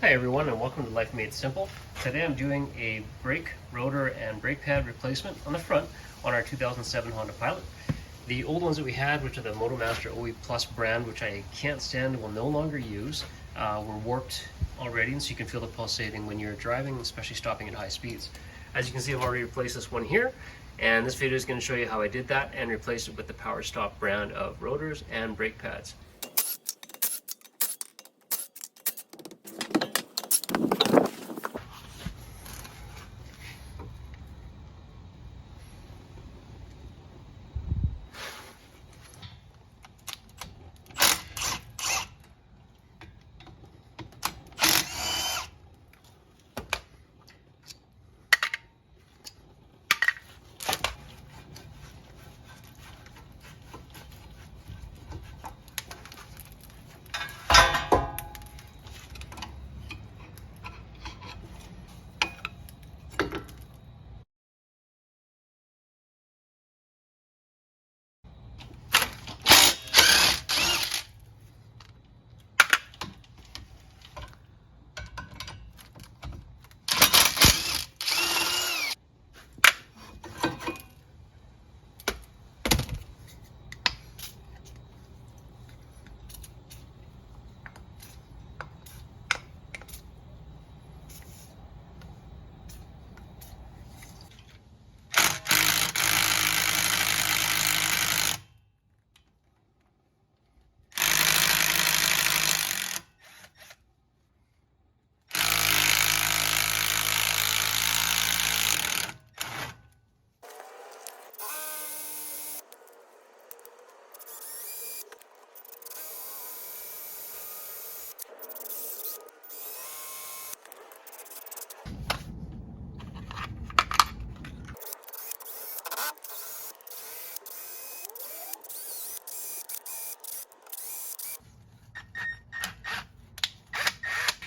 Hi everyone, and welcome to Life Made Simple. Today I'm doing a brake rotor and brake pad replacement on the front on our 2007 Honda Pilot. The old ones that we had, which are the MotoMaster OE Plus brand, which I can't stand and will no longer use, were warped already, and so you can feel the pulsating when you're driving, especially stopping at high speeds. As you can see, I've already replaced this one here, and this video is going to show you how I did that and replaced it with the PowerStop brand of rotors and brake pads.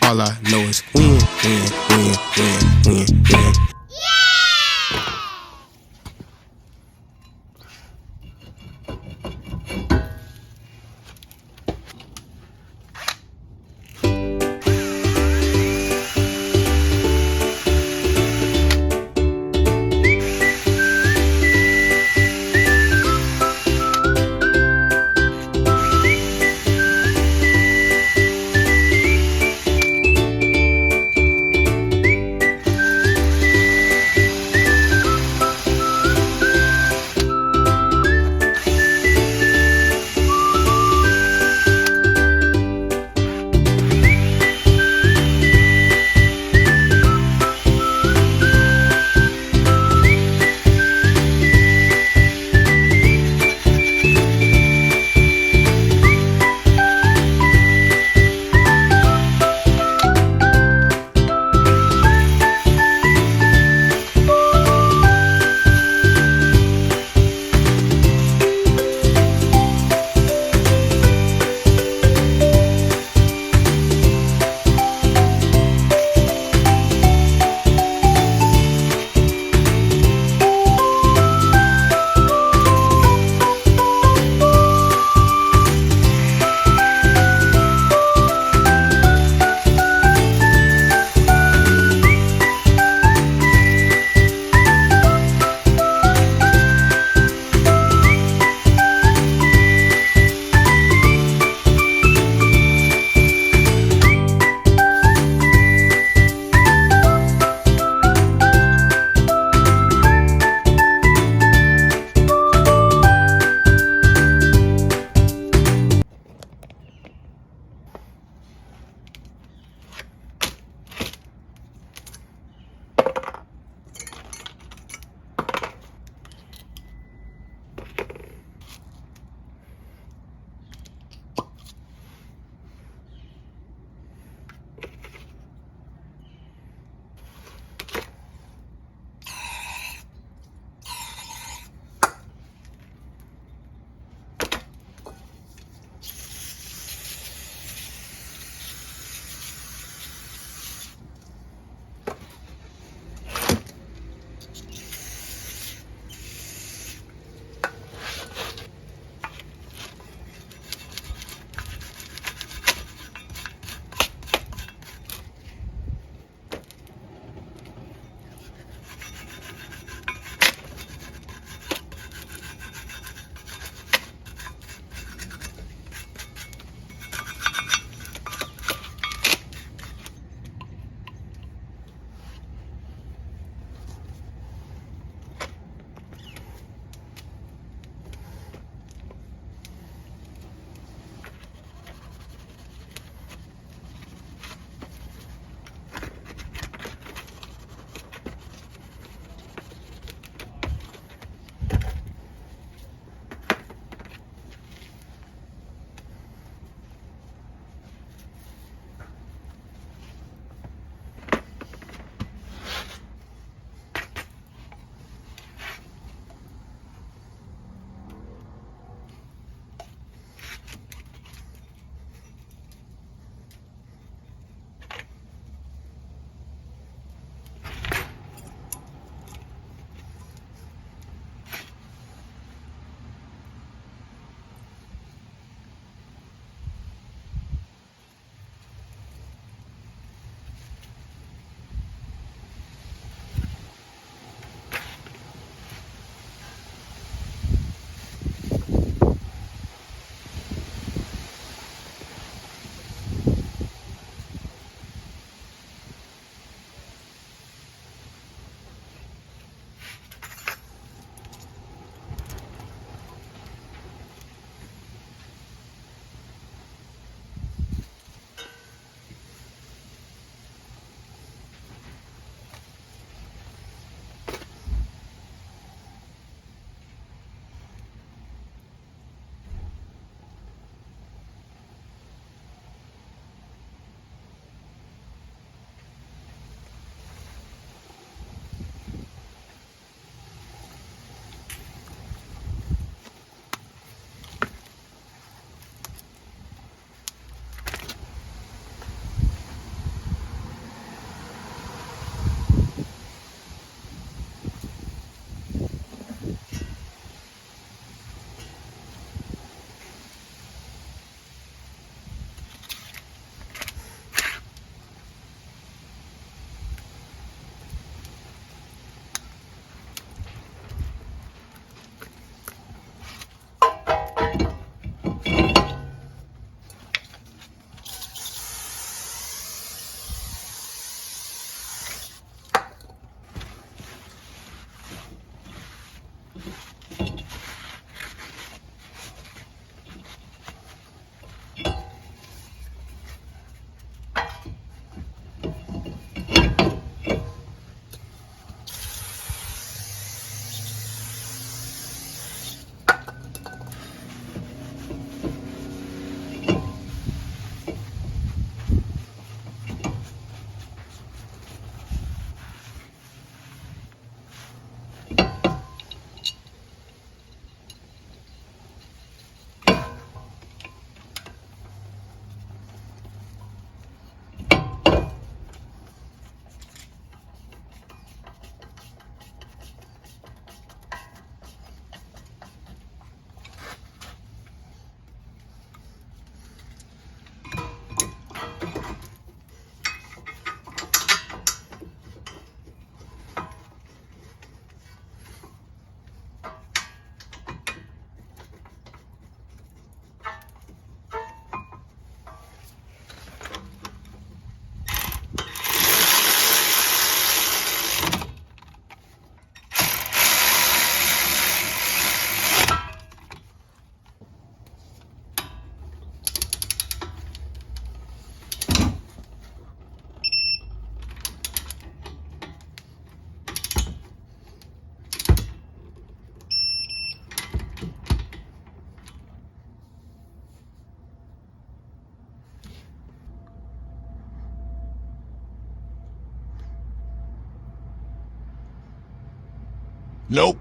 All I know is win, win, win, win, win, win. Nope.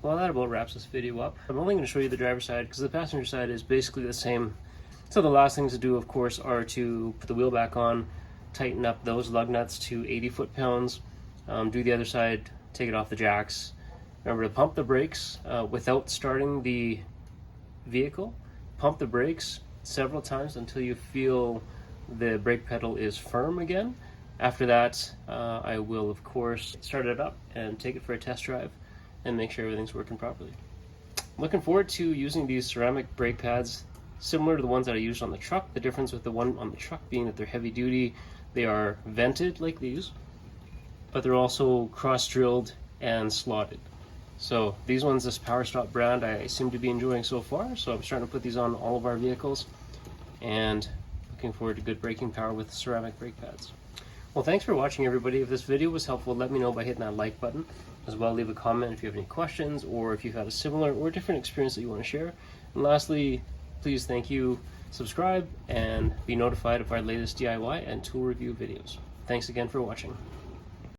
Well, that about wraps this video up. I'm only going to show you the driver's side because the passenger side is basically the same. So the last things to do, of course, are to put the wheel back on, tighten up those lug nuts to 80 foot-pounds, do the other side, take it off the jacks. Remember to pump the brakes without starting the vehicle. Pump the brakes several times until you feel the brake pedal is firm again. After that, I will, of course, start it up and take it for a test drive and make sure everything's working properly. Looking forward to using these ceramic brake pads similar to the ones that I used on the truck. The difference with the one on the truck being that they're heavy duty, they are vented like these, but they're also cross-drilled and slotted. So these ones, this PowerStop brand, I seem to be enjoying so far, so I'm starting to put these on all of our vehicles and looking forward to good braking power with ceramic brake pads. Well, thanks for watching, everybody. If this video was helpful, let me know by hitting that like button. As well, leave a comment if you have any questions or if you've had a similar or different experience that you want to share. And lastly, please subscribe, and be notified of our latest DIY and tool review videos. Thanks again for watching.